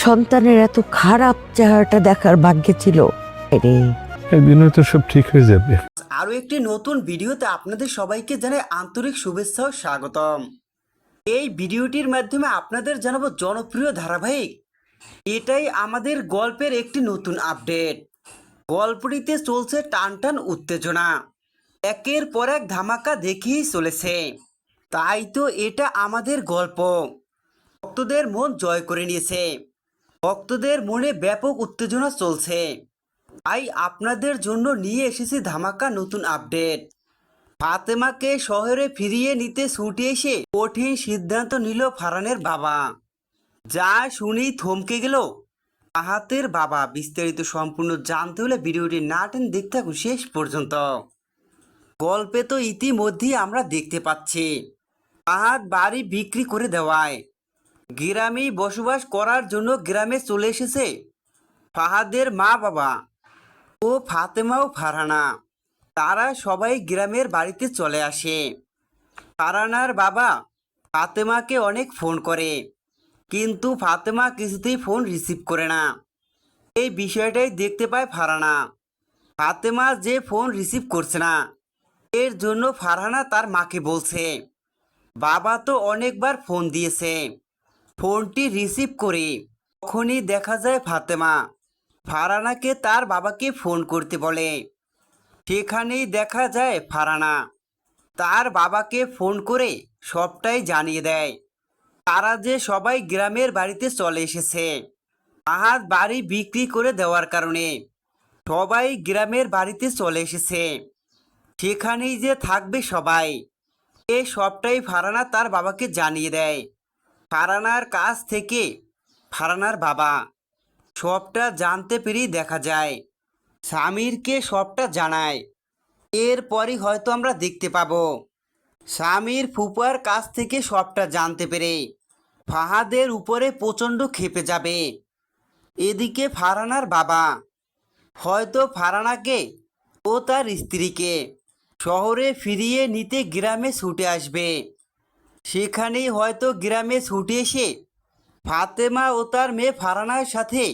সন্তানের এত খারাপ চেহারাটা দেখার ভাগ্যে ছিল রে। একদিন হয়তো সব ঠিক হয়ে যাবে। আরও একটি নতুন ভিডিওতে আপনাদের সবাইকে জানাই আন্তরিক শুভেচ্ছা ও স্বাগতম। এই ভিডিওটির মাধ্যমে আপনাদের জানাবো জনপ্রিয় ধারাবাহিক এটাই আমাদের গল্পের একটি নতুন আপডেট। গল্পটিতে চলছে টানটান উত্তেজনা, একের পর এক ধামাকা দেখিয়েই চলেছে। তাই তো এটা আমাদের গল্প ভক্তদের মন জয় করে নিয়েছে। ভক্তদের মনে ব্যাপক উত্তেজনা চলছে, তাই আপনাদের জন্য নিয়ে এসেছি ধামাকা নতুন আপডেট। ফাতেমাকে শহরে ফিরিয়ে নিতে ছুটে এসে কঠিন সিদ্ধান্ত নিল ফারহানের বাবা। যা শুনেই থমকে গেল ফাহাদের বাবা। বিস্তারিত সম্পূর্ণ জানতে হলে ভিডিওটি না টেনে দেখতে থাকুন শেষ পর্যন্ত। গল্পে তো ইতিমধ্যেই আমরা দেখতে পাচ্ছি ফাহাদ বাড়ি বিক্রি করে দেওয়ায় গ্রামেই বসবাস করার জন্য গ্রামে চলে এসেছে ফাহাদের মা বাবা ও ফাতেমা ও ফারহানা। তারা সবাই গ্রামের বাড়িতে চলে আসে। ফারহানার বাবা ফাতেমাকে অনেক ফোন করে, কিন্তু ফাতেমা কিছুতেই ফোন রিসিভ করে না। এই বিষয়টাই দেখতে পায় ফারহানা। ফাতেমা যে ফোন রিসিভ করছে না, এর জন্য ফারহানা তার মাকে বলছে, বাবা তো অনেকবার ফোন দিয়েছে, ফোনটি রিসিভ করে। তখনই দেখা যায় ফাতেমা ফারহানাকে তার বাবাকে ফোন করতে বলে। সেখানেই দেখা যায় ফারহানা তার বাবাকে ফোন করে সবটাই জানিয়ে দেয়। তারা যে সবাই গ্রামের বাড়িতে চলে এসেছে ফাহাদ বাড়ি বিক্রি করে দেওয়ার কারণে। সবাই গ্রামের বাড়িতে চলে এসেছে, সেখানেই যে থাকবে সবাই, এ সবটাই ফারহানা তার বাবাকে জানিয়ে দেয়। ফারহানার কাছ থেকে ফারহানার বাবা সবটা জানতে পেরেই দেখা যায় স্বামীরকে সবটা জানায়। এরপরই হয়তো আমরা দেখতে পাবো স্বামীর ফুপার কাছ থেকে সবটা জানতে পেরে ফাহাদের উপরে প্রচণ্ড ক্ষেপে যাবে। এদিকে ফারহানার বাবা হয়তো ফারহানাকে ও তার স্ত্রীকে শহরে ফিরিয়ে নিতে গ্রামে ছুটে আসবে। সেখানেই হয়তো গ্রামে ছুটে এসে ফাতেমা ও তার মেয়ে ফারহানার সাথে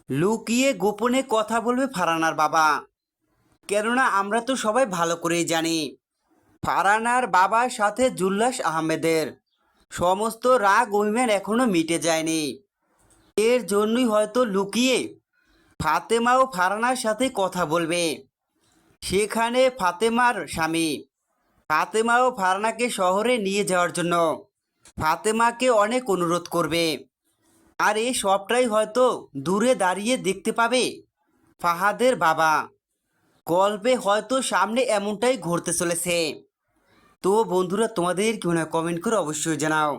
লুকিয়ে গোপনে কথা বলবে ফারহানার বাবা। কেননা আমরা তো সবাই ভালো করেই জানি ফারহানার বাবার সাথে জুল্লাস আহমেদের সমস্ত রাগ অভিমান এখনো মিটে যায়নি। এর জন্যই হয়তো লুকিয়ে ফাতেমা ও ফারহানার সাথে কথা বলবে। সেখানে ফাতেমার স্বামী ফাতেমা ও ফারহানাকে শহরে নিয়ে যাওয়ার জন্য ফাতেমাকে অনেক অনুরোধ করবে। আর এই সবটাই হয়তো দূরে দাঁড়িয়ে দেখতে পাবে ফাহাদের বাবা। গল্পে হয়তো সামনে এমনটাই ঘটতে চলেছে। তো বন্ধুরা, তোমাদের কি মনে হয় কমেন্ট করে অবশ্যই জানাও।